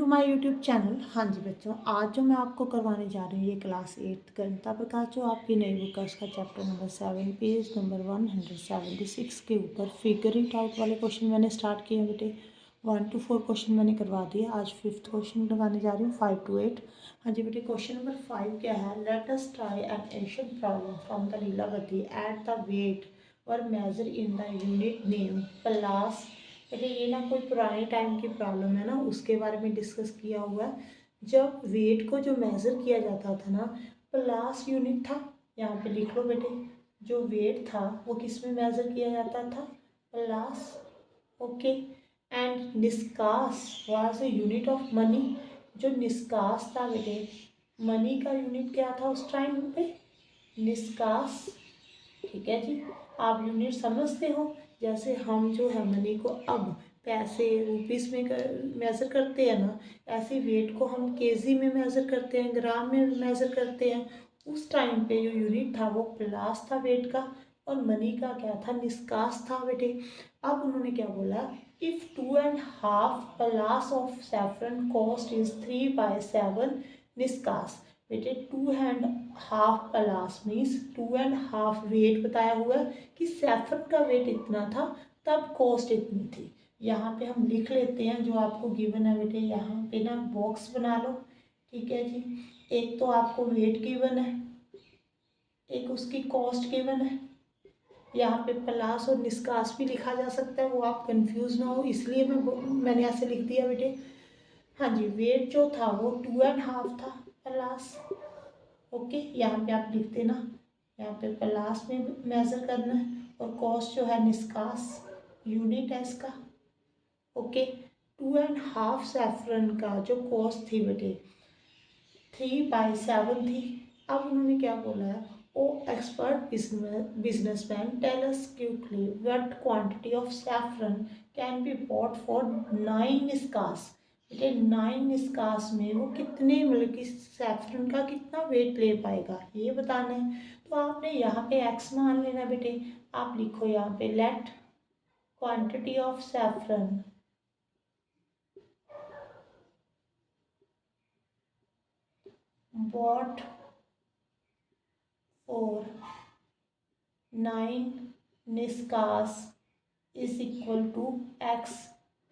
My YouTube channel. हाँ जी बच्चों, आज जो मैं आपको करवाने जा रही हूँ ये क्लास 8 गणिता प्रकाश जो आपकी नई बुक है उसका चैप्टर नंबर 7 पेज नंबर 176 के ऊपर फिगर इट आउट वाले क्वेश्चन मैंने स्टार्ट किए हैं बेटे। 1 to 4 क्वेश्चन मैंने करवा दिए। आज 5th क्वेश्चन लगाने जा रही हूँ 5 to 8। हाँ जी बेटे, क्वेश्चन नंबर 5 क्या है? Let us try an ancient problem from the Lilavati at the weight और measure in the unit name palas. देखिए ये ना कोई पुराने टाइम की प्रॉब्लम है ना, उसके बारे में डिस्कस किया हुआ है। जब वेट को जो मेज़र किया जाता था ना, प्लास यूनिट था। यहाँ पे लिख लो बेटे, जो वेट था वो किस में मेज़र किया जाता था? Palas. Okay. And nishkas was a unit of money. जो निष्कास था बेटे, मनी का यूनिट क्या था उस टाइम पे? निष्कास। ठीक है जी, आप यूनिट समझते हो। जैसे हम जो है मनी को अब पैसे रुपीस में मेज़र करते हैं ना, ऐसे वेट को हम केजी में मेज़र करते हैं, ग्राम में मेज़र करते हैं। उस टाइम पे जो यूनिट था वो प्लास था वेट का, और मनी का क्या था? निष्कास था बेटे। अब उन्होंने क्या बोला? If 2.5 pliers of saffron cost is 3/7 निष्कास। बेटे 2.5 प्लास मीन्स 2.5 वेट बताया हुआ है कि सैफरन का वेट इतना था तब कॉस्ट इतनी थी। यहाँ पे हम लिख लेते हैं जो आपको गिवन है बेटे। यहाँ पे ना बॉक्स बना लो। ठीक है जी, एक तो आपको वेट गिवन है, एक उसकी कॉस्ट गिवन है। यहाँ पे प्लास और निष्कास भी लिखा जा सकता है, वो आप कंफ्यूज ना हो इसलिए मैंने ऐसे लिख दिया बेटे। हाँ जी, वेट जो था वो 2.5 था प्लास। ओके, यहाँ पे आप लिख देना, यहाँ पे प्लास में मेज़र करना है, और कॉस्ट जो है निष्कास यूनिट है इसका। ओके, 2.5 सैफरन का जो कॉस्ट थी बेटे 3/7 थी। अब उन्होंने क्या बोला है? Oh expert businessman tell us quickly what quantity of saffron can be bought for 9 nishkas. बेटे 9 निस्कास में वो कितने मतलब कि सैफरन का कितना वेट ले पाएगा ये बताना है। तो आपने यहाँ पे एक्स मान लेना बेटे। आप लिखो यहाँ पे let quantity of saffron bought for 9 nishkas is equal to X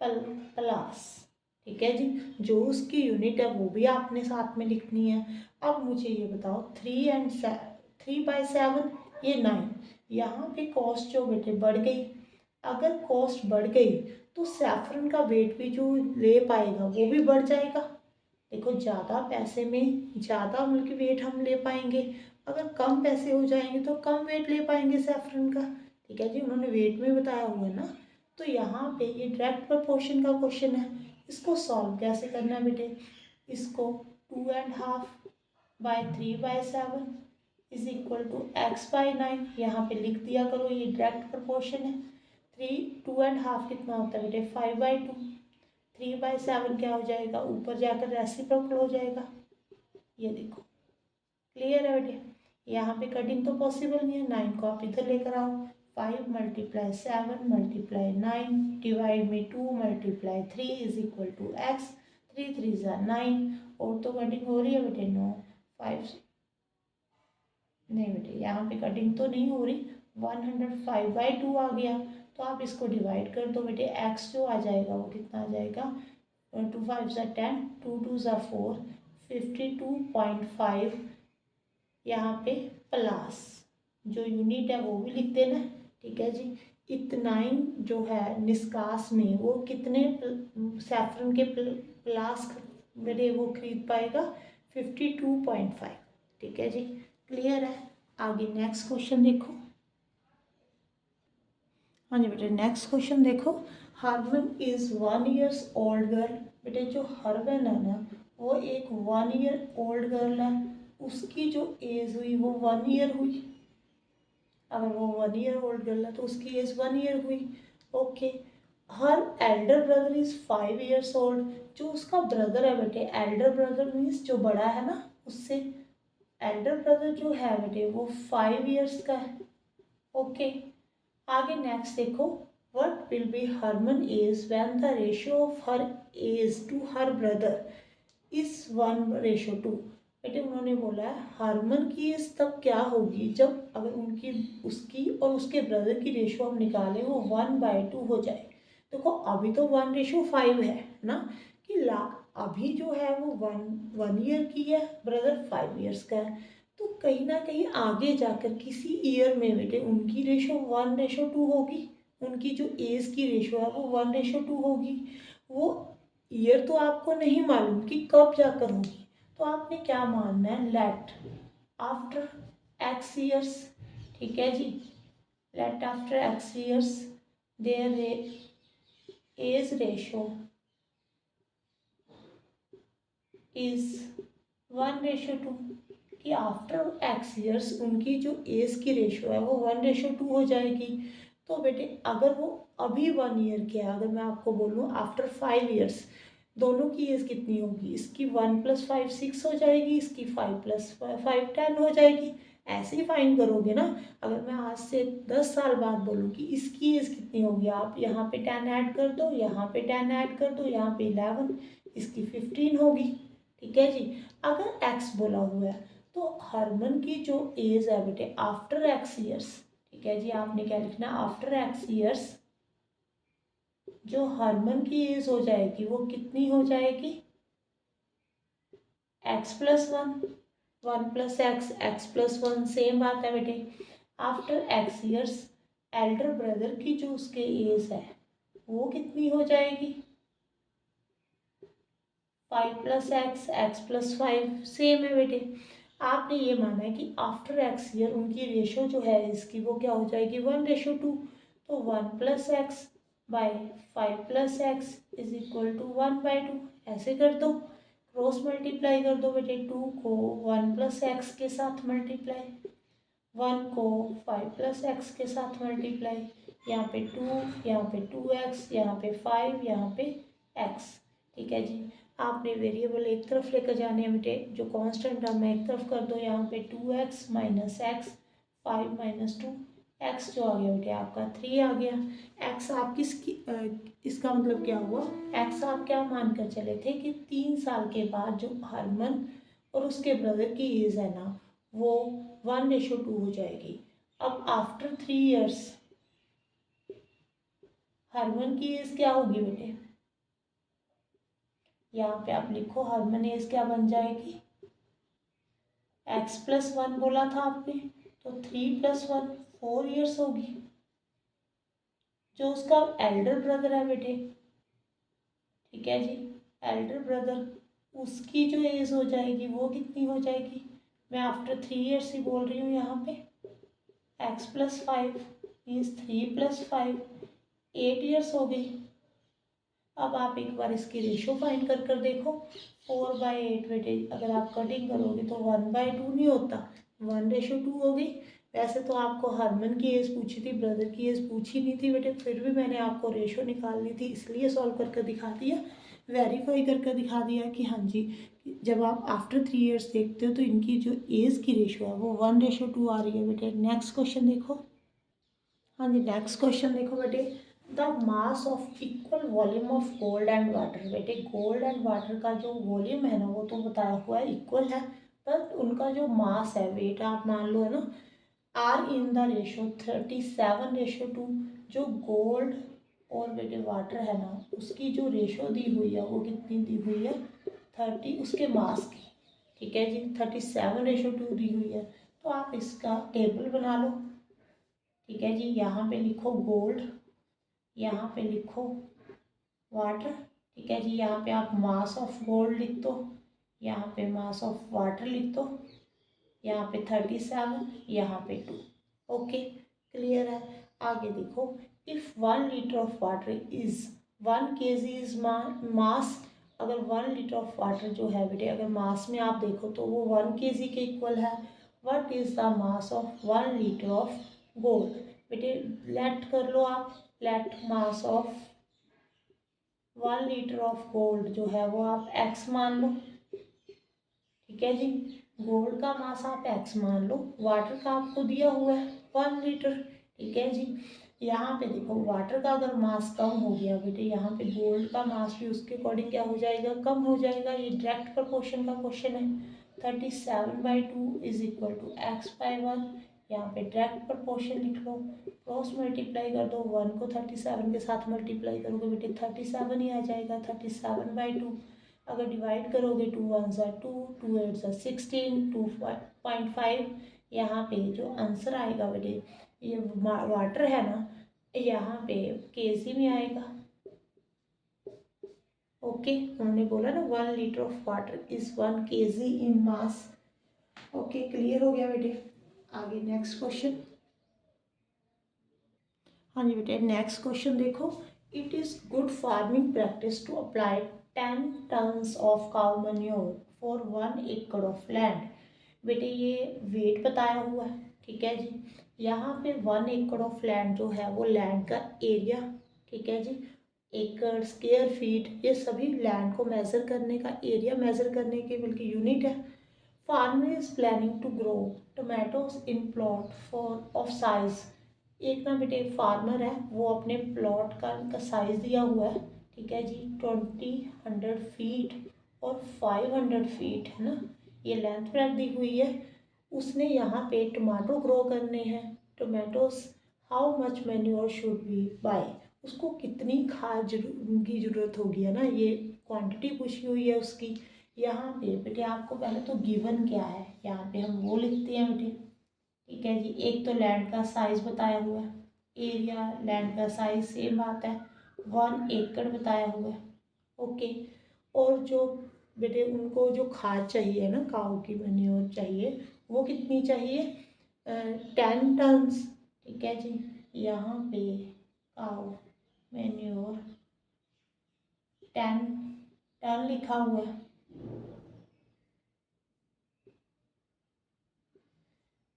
palas. ठीक है जी, जो उसकी यूनिट है वो भी आपने साथ में लिखनी है। अब मुझे ये बताओ 3/7 ये 9, यहाँ पे कॉस्ट जो बेटे बढ़ गई। अगर कॉस्ट बढ़ गई तो सैफरन का वेट भी जो ले पाएगा वो भी बढ़ जाएगा। देखो ज़्यादा पैसे में ज़्यादा मिल्क वेट हम ले पाएंगे, अगर कम पैसे हो जाएंगे तो कम वेट ले पाएंगे सैफरन का। ठीक है जी, उन्होंने वेट में बताया हुआ है ना। तो यहाँ पे ये डायरेक्ट प्रपोर्शन का क्वेश्चन है। इसको सॉल्व कैसे करना है बेटे? इसको 2.5 by 3/7 is equal to x/9 यहाँ पे लिख दिया करो, ये डायरेक्ट प्रपोर्शन है। 2.5 कितना होता है बेटे? 5/2। 3/7 क्या हो जाएगा? ऊपर जाकर रेसिप्रोकल हो जाएगा। ये देखो, क्लियर है बेटे? यहाँ पे कटिंग तो पॉसिबल नहीं है, 9 को आप इधर लेकर आओ। 5 × 7 × 9 डिवाइड में 2 × 3 इज इक्वल टू एक्स। 3 3 ज़ा 9। और तो कटिंग हो रही है बेटे? नो। 5 नहीं बेटे, यहाँ पे कटिंग तो नहीं हो रही। 105/2 आ गया, तो आप इसको डिवाइड कर दो बेटे। एक्स जो आ जाएगा वो कितना आ जाएगा? 2 5 ज़ा 10, 2 2 ज़ा 4, 52.5। यहाँ पे प्लस जो यूनिट है वो भी लिख देना। ठीक है जी, इतनाइन जो है निष्कास में वो कितने सैफरन के प्लास मेरे वो खरीद पाएगा? 52.5। ठीक है जी, क्लियर है? आगे नेक्स्ट क्वेश्चन देखो। हाँ जी बेटे, नेक्स्ट क्वेश्चन देखो। Harvan is 1 years old girl. बेटे जो हरवन है ना वो एक 1 ईयर ओल्ड गर्ल है। उसकी जो एज हुई वो 1 ईयर हुई। अगर वो 1 ईयर ओल्ड गर्ल है तो उसकी एज 1 ईयर हुई। Okay, her Elder brother is 5 years old. जो उसका ब्रदर है बेटे, एल्डर ब्रदर मीन्स जो बड़ा है ना उससे, एल्डर ब्रदर जो है बेटे वो 5 ईयर्स का है। ओके, आगे नेक्स्ट देखो। what will be Herman age when the ratio of her age to her brother is 1:2। बेटे उन्होंने बोला है हरमन की एज तब क्या होगी जब अगर उनकी उसकी और उसके ब्रदर की रेशो हम निकालें वो 1/2 हो जाए। देखो अभी तो 1:5 है ना कि ला अभी जो है वो 1 ईयर की है, ब्रदर 5 ईयर्स का है। तो कहीं ना कहीं आगे जाकर किसी ईयर में बेटे उनकी रेशो 1:2 होगी, उनकी जो एज की रेशो है वो 1:2 होगी। वो ईयर तो आपको नहीं मालूम कि कब जाकर होगी, तो आपने क्या मानना है, लेट आफ्टर एक्स ईयर्स। ठीक है जी, let after X years their age ratio is 1:2 कि आफ्टर एक्स ईयर्स उनकी जो एज की रेशो है वो 1:2 हो जाएगी। तो बेटे अगर वो अभी 1 ईयर के है, अगर मैं आपको बोलूँ आफ्टर 5 ईयर्स दोनों की एज कितनी होगी, इसकी 1+5 6 हो जाएगी, इसकी 5+5 10 हो जाएगी। ऐसे ही फाइंड करोगे ना। अगर मैं आज से 10 साल बाद बोलूँ कि इसकी एज कितनी होगी, आप यहाँ पे 10 ऐड कर दो, यहाँ पे 10 ऐड कर दो, यहाँ पे 11, इसकी 15 होगी। ठीक है जी। अगर एक्स बोला हुआ है तो हरमन की जो एज है बेटे आफ्टर एक्स ईयर्स, ठीक है जी, आपने क्या लिखना, आफ्टर एक्स ईयर्स जो हरमन की एज हो जाएगी वो कितनी हो जाएगी, x+1, 1+x, x+1 सेम बात है बेटे। After X years Elder brother की जो उसके एज है वो कितनी हो जाएगी, 5+x, x+5 सेम है बेटे। आपने ये माना है कि आफ्टर एक्स ईयर उनकी रेशो जो है इसकी वो क्या हो जाएगी, 1:2। तो 1+x bye 5+x is equal to 1/2। ऐसे कर दो, क्रॉस मल्टीप्लाई कर दो बेटे, 2 को 1+x के साथ मल्टीप्लाई, 1 को 5+x के साथ मल्टीप्लाई, यहाँ पे 2, यहाँ पे 2x, यहाँ पे 5, यहाँ पे x। ठीक है जी। आपने वेरिएबल एक तरफ लेकर जाने हैं बेटे, जो कांस्टेंट टर्म है एक तरफ कर दो, यहाँ पे 2x minus x, 5 minus 2 x जो आ गया बेटे आपका 3 आ गया। एक्स आप किसकी इसका मतलब क्या हुआ, एक्स आप क्या मानकर चले थे कि 3 साल के बाद जो हरमन और उसके ब्रदर की एज है ना वो 1:2 हो जाएगी। अब आफ्टर 3 ईयर्स हरमन की एज क्या होगी बेटे, यहाँ पे आप लिखो हरमन एज क्या बन जाएगी, x+1 बोला था आपने, तो 3+1 4 ईयर्स होगी। जो उसका एल्डर ब्रदर है बेटे, ठीक है जी, एल्डर ब्रदर उसकी जो एज हो जाएगी वो कितनी हो जाएगी, मैं आफ्टर 3 ईयर्स ही बोल रही हूँ यहाँ पे, x+5 मीन्स 3+5 8 ईयर्स हो गई। अब आप एक बार इसकी रेशो फाइंड कर देखो, 4/8 बेटे अगर आप कटिंग करोगे तो 1/2 नहीं होता, 1:2 हो गई। वैसे तो आपको हरमन की एज पूछी थी, ब्रदर की एज पूछी नहीं थी बेटे, फिर भी मैंने आपको रेशो निकालनी थी इसलिए सॉल्व करके दिखा दिया, वेरीफाई करके दिखा दिया कि हाँ जी जब आप आफ्टर 3 ईयर्स देखते हो तो इनकी जो एज की रेशो है वो 1:2 आ रही है बेटे। नेक्स्ट क्वेश्चन देखो। हाँ जी, नेक्स्ट क्वेश्चन देखो बेटे, the mass of equal volume of gold and water. बेटे गोल्ड एंड वाटर का जो वॉल्यूम है ना वो तो बताया हुआ है इक्वल है, पर उनका जो मास है वेट आप मान लो है ना, आर इन द रेशो 37:2। जो गोल्ड और बेटे वाटर है ना उसकी जो रेशो दी हुई है वो कितनी दी हुई है, 30 उसके मास की। ठीक है जी, 37:2 दी हुई है। तो आप इसका टेबल बना लो। ठीक है जी, यहाँ पे लिखो गोल्ड, यहाँ पे लिखो वाटर। ठीक है जी, यहाँ पे आप मास ऑफ गोल्ड लिख दो, यहाँ पे मास ऑफ वाटर लिख दो, यहाँ पे 37, यहाँ पे 2। ओके क्लियर है। आगे देखो, if 1 litre of water is 1 kg is mass. अगर 1 लीटर ऑफ वाटर जो है बेटे अगर मास में आप देखो तो वो 1 kg के इक्वल है। What is the mass of 1 litre of gold. बेटे लेट कर लो आप, let mass of 1 litre of gold जो है वो आप x मान लो। ठीक है जी, गोल्ड का मास आप x मान लो, वाटर का आपको दिया हुआ है 1 लीटर। ठीक है जी, यहाँ पे देखो वाटर का अगर मास कम हो गया बेटे, यहाँ पे गोल्ड का मास भी उसके अकॉर्डिंग क्या हो जाएगा, कम हो जाएगा। ये डायरेक्ट प्रपोर्शन का क्वेश्चन है। 37/2 इज इक्वल टू x/1। यहाँ पे डायरेक्ट प्रपोर्शन लिख लो, क्रॉस मल्टीप्लाई कर दो, 1 को 37 के साथ मल्टीप्लाई करोगे बेटे 37 ही आ जाएगा। 37/2 अगर डिवाइड करोगे 2 1 ज़ा 2, 2 8 ज़ा 16, 2.5। यहाँ पे जो आंसर आएगा बेटे, ये वाटर है ना, यहाँ पे केजी में आएगा। ओके, उन्होंने बोला ना 1 litre of water is 1 kg in mass. Okay, clear हो गया बेटे। आगे नेक्स्ट क्वेश्चन। हाँ जी बेटे, नेक्स्ट क्वेश्चन देखो। It is good farming practice to apply 10 tons of cow manure for 1 acre of land. बेटे ये वेट बताया हुआ है, ठीक है जी। यहाँ पे 1 एकड़ ऑफ लैंड जो है वो लैंड का एरिया, ठीक है जी। एकड़, स्क्वायर फीट, ये सभी लैंड को मेज़र करने का, एरिया मेज़र करने के बल्कि यूनिट है। Farmer is planning to grow tomatoes in plot four of size. एक ना बेटे फार्मर है, वो अपने प्लॉट का साइज दिया हुआ है, ठीक है जी। 100 फीट और 500 फीट है ना, ये लेंथ ब्रेथ दी हुई है। उसने यहाँ पे टमाटो ग्रो करने हैं। Tomatoes, how much manure should be by. उसको कितनी खाद की ज़रूरत होगी, है ना, ये क्वांटिटी पूछी हुई है उसकी। यहाँ पे बेटे आपको पहले तो गिवन क्या है, यहाँ पे हम वो लिखते हैं बेटे, ठीक है जी। एक तो लैंड का साइज बताया हुआ है, एरिया, लैंड का साइज सेम बात है, 1 एकड़ बताया हुआ है। ओके, और जो बेटे उनको जो खाद चाहिए ना, काऊ की मैन्योर चाहिए, वो कितनी चाहिए, 10 टन्स, ठीक है जी। यहाँ पे काऊ मैन्योर 10 टन लिखा हुआ है।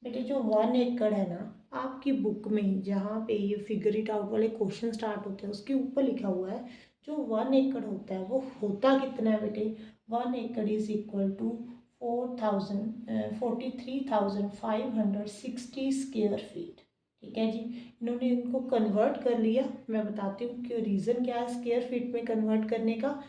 बेटे जो 1 एकड़ है ना, आपकी बुक में जहाँ पे ये फिगर इट आउट वाले क्वेश्चन स्टार्ट होते हैं उसके ऊपर लिखा हुआ है जो 1 एकड़ होता है वो होता कितना है बेटे। 1 acre is equal to 43,560 square feet, ठीक है जी। इन्होंने इनको कन्वर्ट कर लिया, मैं बताती हूँ कि रीज़न क्या है स्क्वायर फीट में कन्वर्ट करने का।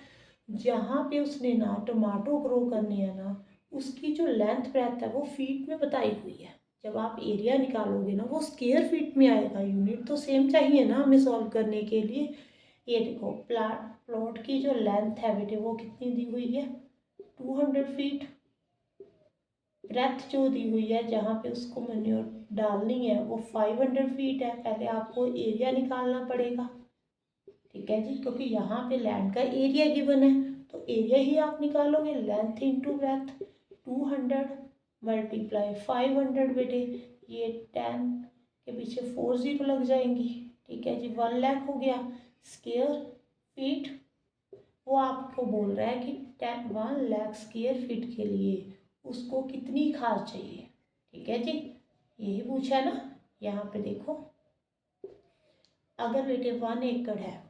जहाँ पे उसने ना टमाटो ग्रो करने हैं ना, उसकी जो लेंथ ब्रेथ है वो फीट में बताई हुई है। जब आप एरिया निकालोगे ना वो स्क्वायर फीट में आएगा, यूनिट तो सेम चाहिए ना हमें सॉल्व करने के लिए। ये देखो प्लॉट की जो लेंथ है बेटे वो कितनी दी हुई है, 200 फीट। ब्रेथ जो दी हुई है जहाँ पे उसको मैन्योर डालनी है वो 500 फीट है। पहले आपको एरिया निकालना पड़ेगा, ठीक है जी, क्योंकि यहाँ पे लैंड का एरिया गिवन है तो एरिया ही आप निकालोगे, लेंथ इंटू ब्रेथ। 200 मल्टीप्लाई 500 बेटे, ये 10 के पीछे 4 0 लग जाएंगी, ठीक है जी। 1 लाख हो गया स्क्वायर फीट। वो आपको बोल रहा है कि 1 लाख स्क्वायर फीट के लिए उसको कितनी खाद चाहिए, ठीक है जी, यही पूछा है ना। यहाँ पे देखो अगर बेटे 1 एकड़ है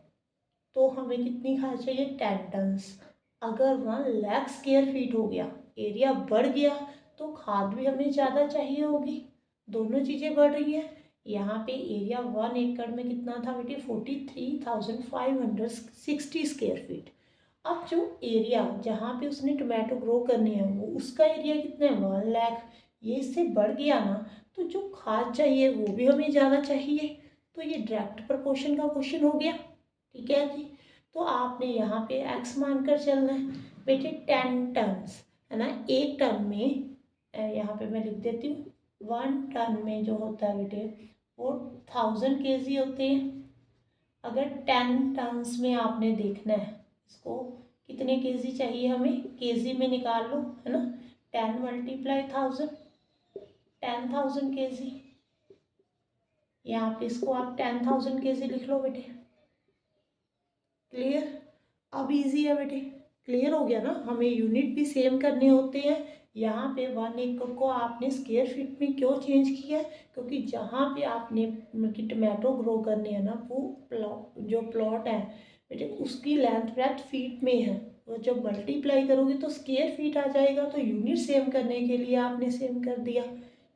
तो हमें कितनी खाद चाहिए, 10 टन्स। अगर 1 लाख स्क्वायर फीट हो गया, एरिया बढ़ गया, तो खाद भी हमें ज़्यादा चाहिए होगी। दोनों चीज़ें बढ़ रही हैं। यहाँ पे एरिया 1 एकड़ में कितना था बेटे, 43,560 स्क्वायर फीट। अब जो एरिया जहाँ पे उसने टोमेटो ग्रो करने हैं वो उसका एरिया कितना है, 1 लाख। ये इससे बढ़ गया ना, तो जो खाद चाहिए वो भी हमें ज़्यादा चाहिए। तो ये डायरेक्ट प्रपोर्शन का क्वेश्चन हो गया, ठीक है जी। तो आपने यहाँ पे एक्स मानकर चलना है बेटे। 10 टन्स है ना, 1 टन में यहाँ पे मैं लिख देती हूँ, 1 टन में जो होता है बेटे वो 1000 kg होते हैं। अगर 10 टन्स में आपने देखना है इसको कितने केजी चाहिए हमें, केजी में निकाल लो, है ना। 10 मल्टीप्लाई 1000, 10,000 kg। यहाँ पे इसको आप 10,000 kg लिख लो बेटे। क्लियर, अब इजी है बेटे, क्लियर हो गया ना। हमें यूनिट भी सेम करने होते हैं। यहाँ पे 1 एकड़ को आपने स्क्वायर फीट में क्यों चेंज किया, क्योंकि जहाँ पे आपने कि टमाटो ग्रो करने हैं ना, वो जो प्लॉट है बेटे उसकी लेंथ ब्रेथ फीट में है। तो जब मल्टीप्लाई करोगे तो स्क्वायर फीट आ जाएगा, तो यूनिट सेम करने के लिए आपने सेम कर दिया,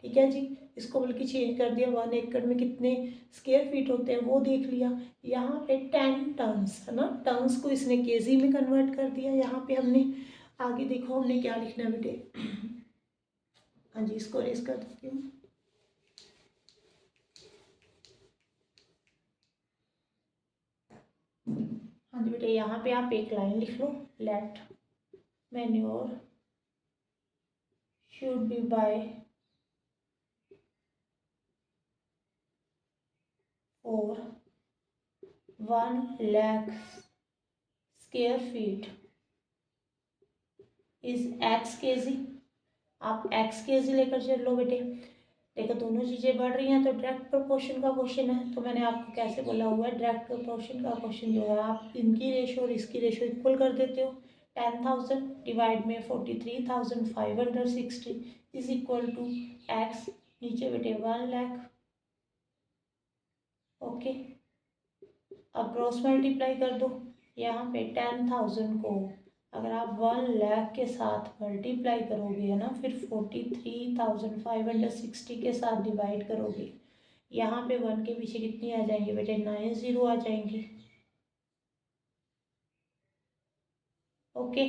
ठीक है जी। इसको बल्कि चेंज कर दिया, 1 एकड़ में कितने स्क्वायर फीट होते हैं वो देख लिया। यहाँ पे 10 टन्स है ना, टन्स को इसने केजी में कन्वर्ट कर दिया। यहाँ पे हमने आगे देखो हमने क्या लिखना है बेटे। हाँ जी, इसको रेस कर देती हूँ। हाँ जी बेटे, यहाँ पे आप एक लाइन लिख लो, let manure should be by और 1 lakh square feet is X K G. आप एक्स के जी लेकर चल लो बेटे। देखो दोनों चीज़ें बढ़ रही हैं तो डायरेक्ट प्रोपोर्शन का क्वेश्चन है, तो मैंने आपको कैसे बोला हुआ है, डायरेक्ट प्रोपोर्शन का क्वेश्चन जो है आप इनकी रेशो और इसकी रेशो इक्वल कर देते हो। 10,000 डिवाइड में 43,560 इज इक्वल टू एक्स, नीचे बेटे 1 लाख। ओके, अब क्रॉस मल्टीप्लाई कर दो। यहाँ पे 10,000 को अगर आप 1 लाख के साथ मल्टीप्लाई करोगे है ना, फिर 43,560 के साथ डिवाइड करोगे, यहाँ पे 1 के पीछे कितनी आ जाएंगी बेटे, 9 0 आ जाएंगी। ओके,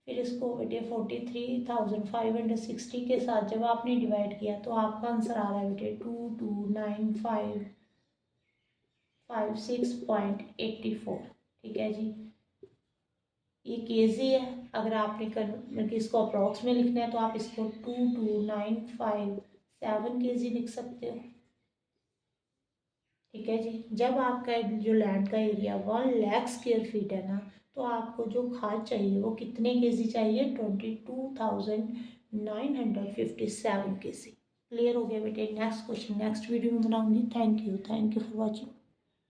फिर इसको बेटे 43,560 के साथ जब आपने डिवाइड किया तो आपका आंसर आ रहा है बेटे 229556.84। ठीक है जी, ये केजी है। अगर आपने मतलब इसको अप्रॉक्स में लिखना है तो आप इसको 22,957 केजी लिख सकते हो। ठीक है जी, जब आपका जो लैंड का एरिया 1 लाख स्क्वायर फीट है ना, तो आपको जो खाद चाहिए वो कितने केजी चाहिए, 22,957 केजी। क्लियर हो गया बेटे। नेक्स्ट क्वेश्चन नेक्स्ट वीडियो में बनाऊंगी। Thank you for watching.